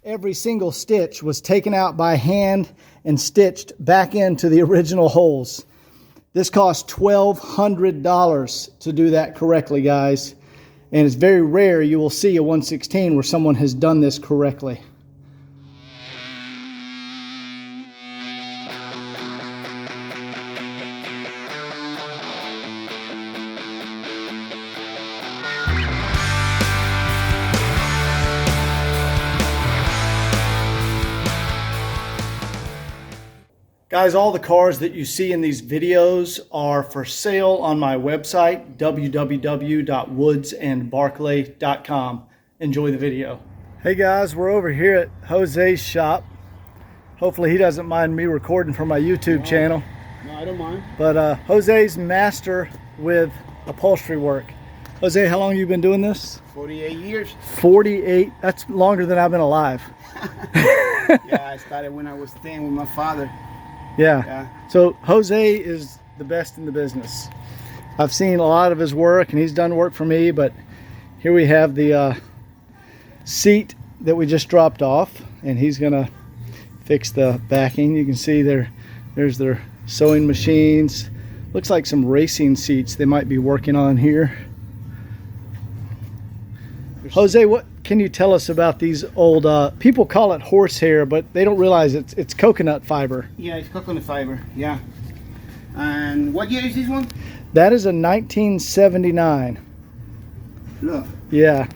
Every single stitch was taken out by hand and stitched back into the original holes. This cost $1,200 to do that correctly, guys. And it's very rare you will see a 116 where someone has done this correctly. Guys, all the cars that you see in these videos are for sale on my website, www.woodsandbarclay.com. Enjoy the video. Hey guys, we're over here at Jose's shop. Hopefully he doesn't mind me recording for my YouTube channel. No, I don't mind. But Jose's master with upholstery work. Jose, how long have you been doing this? 48 years. 48? That's longer than I've been alive. Yeah, I started when I was 10 with my father. Yeah. So Jose is the best in the business. I've seen a lot of his work and he's done work for me, but here we have the seat that we just dropped off, and he's gonna fix the backing. You can see there's their sewing machines. Looks like some racing seats they might be working on here. Jose, what can you tell us about these old, people call it horsehair, but they don't realize it's coconut fiber. Yeah, it's coconut fiber, yeah. And what year is this one? That is a 1979. Look. Yeah.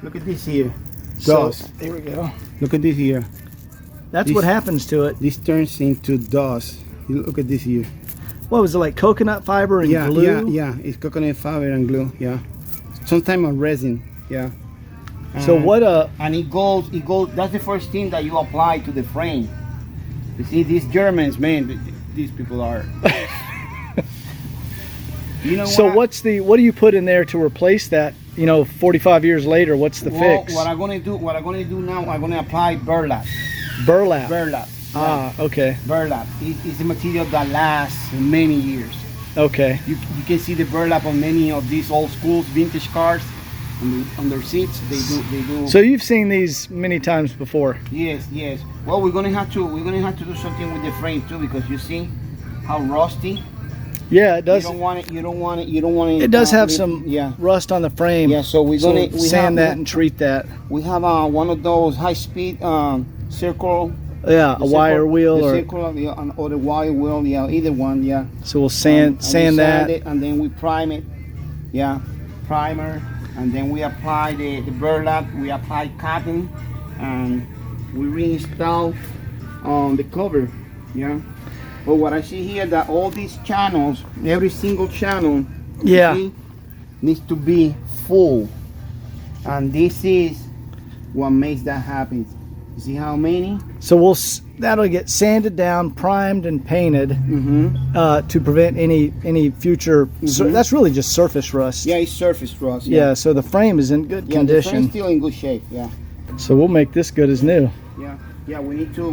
Look at this here. So, Dust. here we go. Look at this here. That's what happens to it. This turns into dust. Look at this here. What was it, like coconut fiber and glue? Yeah, it's coconut fiber and glue, yeah. Sometimes on resin, yeah. So what and it goes, that's the first thing that you apply to the frame. You see, these Germans, man, these people are. You know so what do you put in there to replace that, 45 years later? What's the fix? What I'm gonna do now, I'm gonna apply burlap. Burlap. Burlap. Ah, okay. Burlap. It's a material that lasts many years. Okay. You can see the burlap on many of these old school vintage cars. On their seats, they do. So you've seen these many times before. Yes. Well, we're gonna have to do something with the frame too, because you see how rusty. Yeah, it does. You don't want it. It does have some rust on the frame. Yeah, so we're gonna sand that and treat that. We have one of those high-speed circle. Yeah, a wire wheel or the wire wheel. Yeah, either one. Yeah. So we'll sand that, it, and then we prime it. Yeah, primer. And then we apply the burlap, we apply cotton, and we reinstall the cover, yeah. But what I see here, that all these channels, every single channel, see, needs to be full. And this is what makes that happen. You see how many? So that'll get sanded down, primed, and painted to prevent any future. So that's really just surface rust. Yeah, it's surface rust. Yeah. So the frame is in good condition. The frame's still in good shape. Yeah. So we'll make this good as new. Yeah. We need to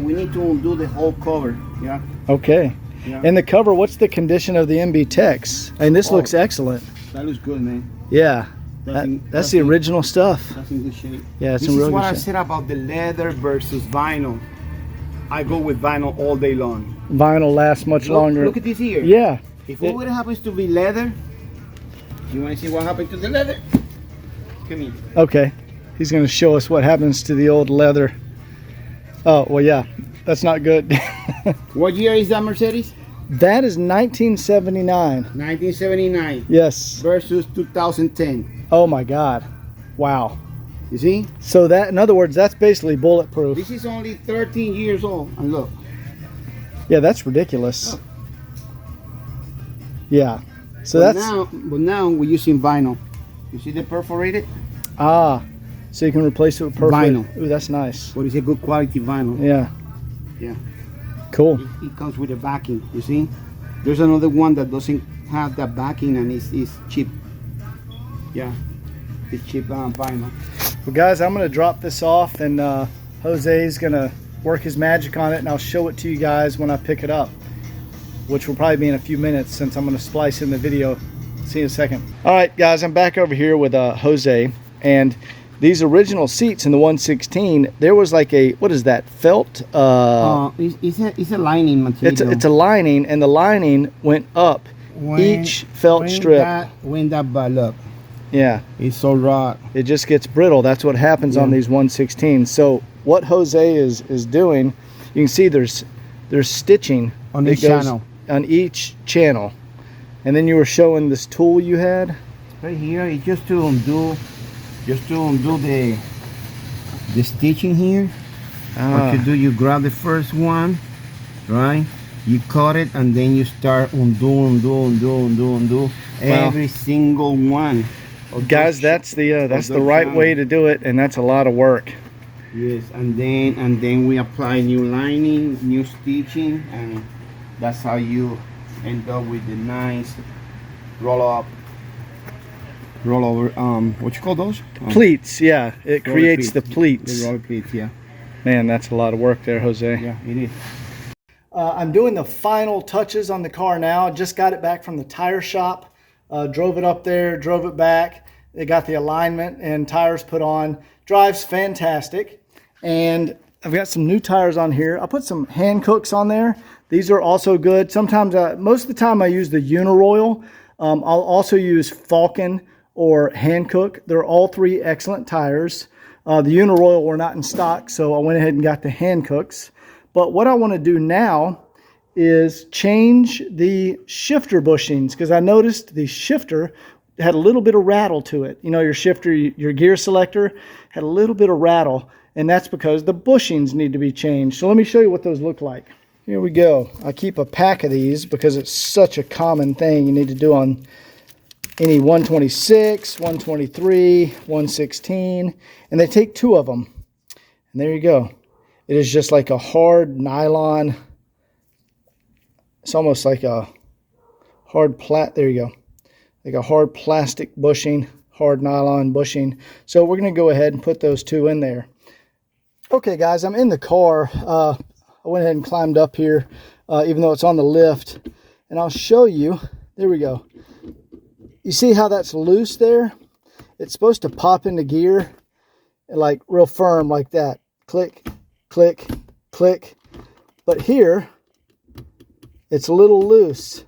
do the whole cover. Yeah. Okay. Yeah. And the cover, what's the condition of the MB Tex? And this looks excellent. That looks good, man. Yeah. That's the original stuff. That's in good shape. Yeah, it's in real good shape. This is what I said about the leather versus vinyl. I go with vinyl all day long. Vinyl lasts much longer. Look at this here. Yeah. If what happens to be leather, you want to see what happened to the leather? Come here. Okay. He's going to show us what happens to the old leather. Oh, well, yeah. That's not good. What year is that Mercedes? That is 1979. 1979. Yes. Versus 2010. Oh my God. Wow. You see? So that, in other words, that's basically bulletproof. This is only 13 years old. And look. Yeah, that's ridiculous. Look. Yeah. So but now we're using vinyl. You see the perforated? Ah. So you can replace it with perforated. Vinyl. Ooh, that's nice. But it's a good quality vinyl. Yeah. Yeah. Cool. It comes with a backing, you see? There's another one that doesn't have that backing and it's cheap. Yeah, it's cheap vinyl. Well, guys, I'm going to drop this off, and Jose's going to work his magic on it, and I'll show it to you guys when I pick it up, which will probably be in a few minutes since I'm going to splice in the video. See you in a second. All right, guys, I'm back over here with Jose, and these original seats in the 116, there was like a, what is that, felt? It's a lining material. It's a lining, and the lining went up each felt strip. When that ball up. Yeah. It's so raw. It just gets brittle. That's what happens on these 116s. So what Jose is doing, you can see there's stitching on each channel. On each channel. And then you were showing this tool you had. Right here, it's just to undo the stitching here. What you do, you grab the first one, right? You cut it, and then you start undo every single one. Guys, that's the right way to do it, and that's a lot of work. Yes, and then we apply new lining, new stitching, and that's how you end up with the nice rollover. What you call those? Pleats, yeah. It creates the pleats. The roller pleats, yeah. Man, that's a lot of work there, Jose. Yeah, it is. I'm doing the final touches on the car now. Just got it back from the tire shop. Drove it up there, drove it back. It got the alignment and tires put on. Drives fantastic. And I've got some new tires on here. I'll put some Hancooks on there. These are also good. Sometimes, most of the time I use the Uniroyal. I'll also use Falcon or Hankook. They're all three excellent tires. The Uniroyal were not in stock, so I went ahead and got the Hancooks. But what I want to do now is change the shifter bushings, because I noticed the shifter had a little bit of rattle to it. You know, your shifter, your gear selector had a little bit of rattle, and that's because the bushings need to be changed. So let me show you what those look like. Here we go. I keep a pack of these because it's such a common thing you need to do on any 126, 123, 116, and they take two of them. And there you go. It is just like a hard nylon. It's almost like a hard there you go. Like a hard plastic bushing, hard nylon bushing. So we're going to go ahead and put those two in there. Okay, guys, I'm in the car. I went ahead and climbed up here, even though it's on the lift. And I'll show you. There we go. You see how that's loose there? It's supposed to pop into gear like real firm like that. Click, click, click. But here, it's a little loose.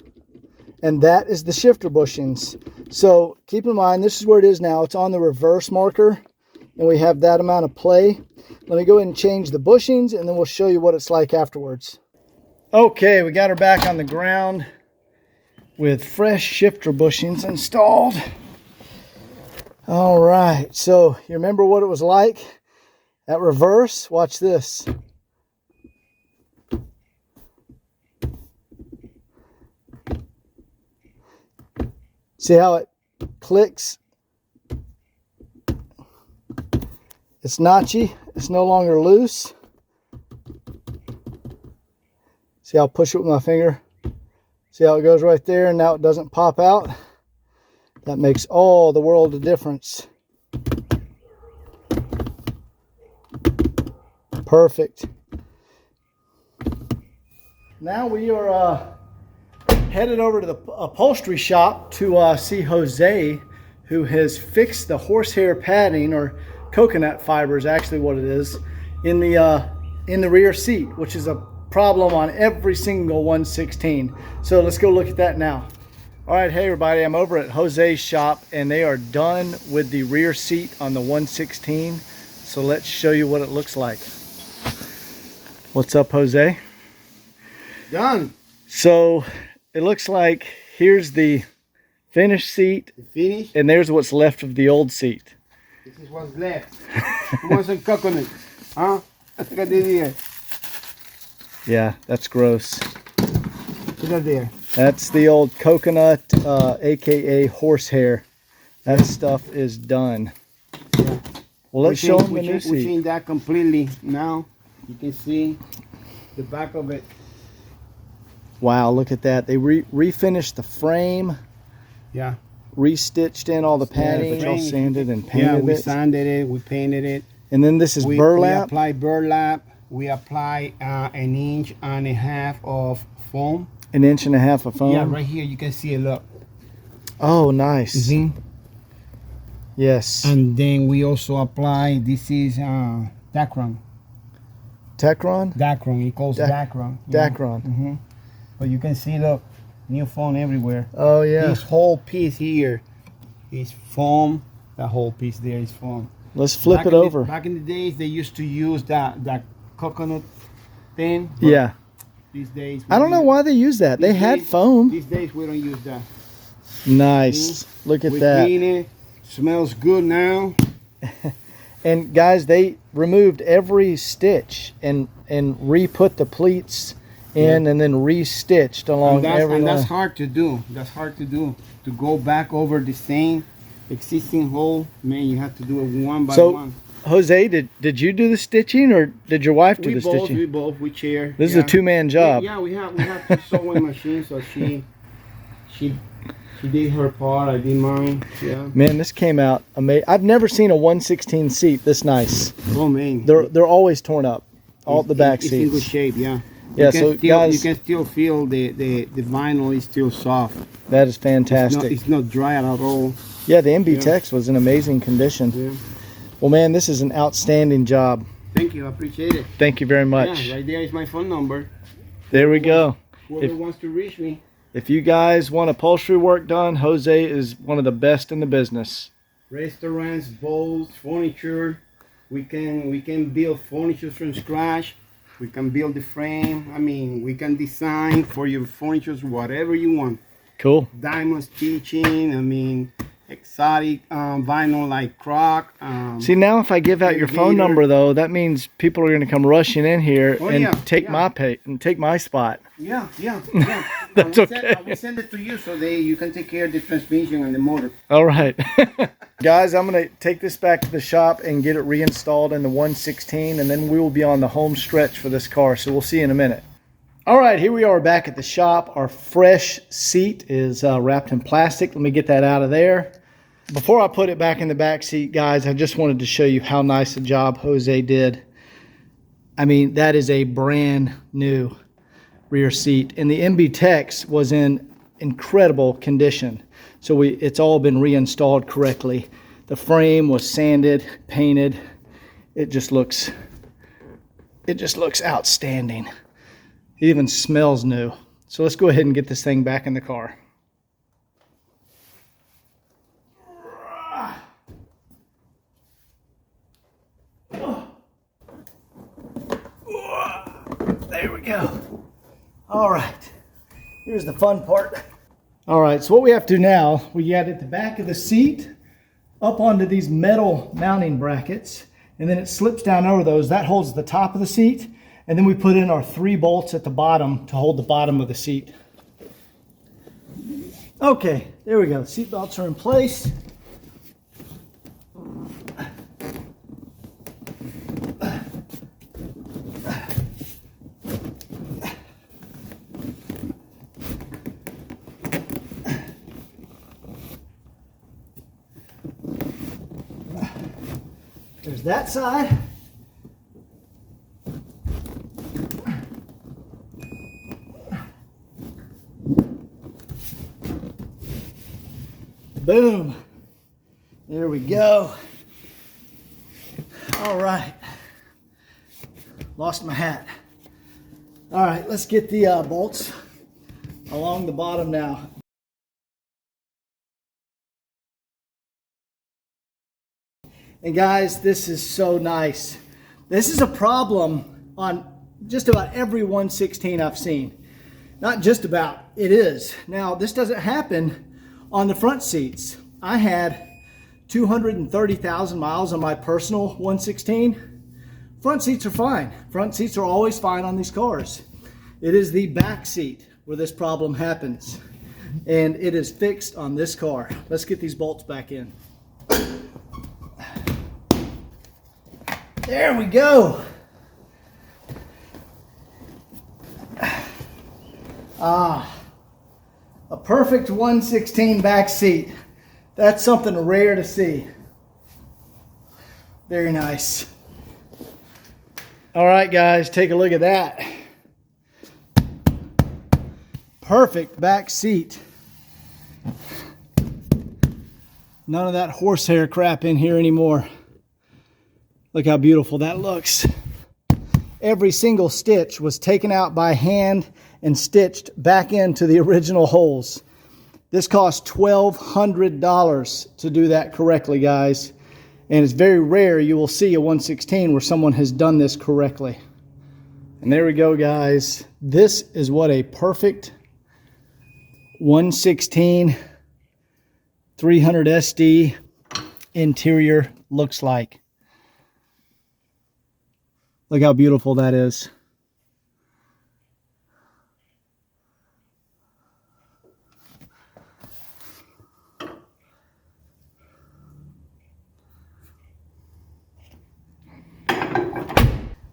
And that is the shifter bushings. So keep in mind, this is where it is now. It's on the reverse marker. And we have that amount of play. Let me go ahead and change the bushings, and then we'll show you what it's like afterwards. Okay, we got her back on the ground with fresh shifter bushings installed. All right, so you remember what it was like at reverse? Watch this. See how it clicks? It's notchy. It's no longer loose. See how I'll push it with my finger? See how it goes right there, and now it doesn't pop out? That makes all the world of difference. Perfect. Now we are headed over to the upholstery shop to see Jose, who has fixed the horsehair padding, or coconut fiber is actually what it is, in the rear seat, which is a problem on every single 116. So let's go look at that now. All right, hey everybody, I'm over at Jose's shop, and they are done with the rear seat on the 116. So let's show you what it looks like. What's up, Jose? Done. So it looks like here's the finished seat, and there's what's left of the old seat. This is what's left. Who wants some coconut? Huh? Look at this here. Yeah, that's gross. Look at there. That's the old coconut, aka horsehair. That stuff is done. Yeah. Well, let's show them the new We seat. changed that completely. Now you can see the back of it. Wow, look at that. They refinished the frame. Yeah. Restitched in all the padding, all sanded and painted it. Yeah, we sanded it, we painted it. And then this is burlap. We apply burlap. We apply 1.5 inches of foam. 1.5 inches of foam? Yeah, right here you can see it, look. Oh, nice. See? Yes. And then we also apply, this is Dacron. Tecron? Dacron, it calls Dacron. Dacron. Mm-hmm. But you can see the new foam everywhere. Oh yeah. This whole piece here is foam. The whole piece there is foam. Let's flip Back it in over. Back in the days, they used to use that coconut thing. Yeah. These days, I don't know why they use that. They had foam. These days, we don't use that. Nice. Look at we that. clean it. Smells good now. And guys, they removed every stitch and re-put the pleats in and then re-stitched along every and line. that's hard to do. That's hard to do. To go back over the same existing hole, man, you have to do it one by one. Jose, did you do the stitching or did your wife do the stitching? We share. This is a two-man job. Yeah, we have two sewing machines, so she did her part, I did mine. Yeah. Man, this came out amazing. I've never seen a 1/16 seat this nice. Oh man. They're always torn up. All the back it's seats. in good shape, yeah. Yeah, so guys, you can still feel the vinyl is still soft. that is fantastic. It's not dry at all. Yeah, the MB Tex was in amazing condition. Yeah. Well, man, this is an outstanding job. Thank you, I appreciate it. Thank you very much. Yeah, right there is my phone number. There we go. Whoever wants to reach me. If you guys want upholstery work done, Jose is one of the best in the business. Restaurants, bowls, furniture. We can build furniture from scratch. We can build the frame. I mean, we can design for your furniture whatever you want. Cool. Diamond stitching. I mean, exotic vinyl like croc. See, now if I give out your phone number though, that means people are going to come rushing in here and take my pay and take my spot. Yeah. That's okay. I will send it to you so you can take care of the transmission and the motor. All right. Guys, I'm going to take this back to the shop and get it reinstalled in the 1/16, and then we will be on the home stretch for this car. So we'll see you in a minute. All right, here we are back at the shop. Our fresh seat is wrapped in plastic. Let me get that out of there. Before I put it back in the back seat, guys, I just wanted to show you how nice a job Jose did. I mean, that is a brand new rear seat, and the MB Tex was in incredible condition. So it's all been reinstalled correctly. The frame was sanded, painted. It just looks outstanding. It even smells new. So let's go ahead and get this thing back in the car. There we go. All right, here's the fun part. All right, so what we have to do now, we add at the back of the seat up onto these metal mounting brackets, and then it slips down over those. That holds the top of the seat, and then we put in our 3 bolts at the bottom to hold the bottom of the seat. Okay, there we go. Seat belts are in place. There's that side. Boom. There we go. All right. Lost my hat. All right, let's get the bolts along the bottom now. And guys, this is so nice. This is a problem on just about every 1/16 I've seen. Not just about, it is. Now, this doesn't happen on the front seats. I had 230,000 miles on my personal 1/16. Front seats are fine. Front seats are always fine on these cars. It is the back seat where this problem happens. And it is fixed on this car. Let's get these bolts back in. There we go. A perfect 1/16 back seat. That's something rare to see. Very nice. All right, guys, take a look at that. Perfect back seat. None of that horsehair crap in here anymore. Look how beautiful that looks. Every single stitch was taken out by hand and stitched back into the original holes. This cost $1,200 to do that correctly, guys. And it's very rare you will see a 116 where someone has done this correctly. And there we go, guys. This is what a perfect 116 300 SD interior looks like. Look how beautiful that is.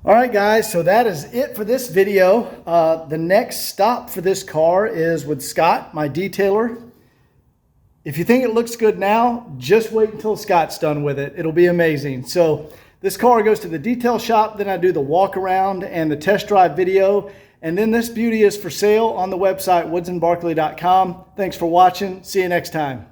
All right, guys, so that is it for this video. The next stop for this car is with Scott, my detailer. If you think it looks good now, just wait until Scott's done with it. It'll be amazing. So this car goes to the detail shop, then I do the walk around and the test drive video, and then this beauty is for sale on the website woodsandbarkley.com. Thanks for watching. See you next time.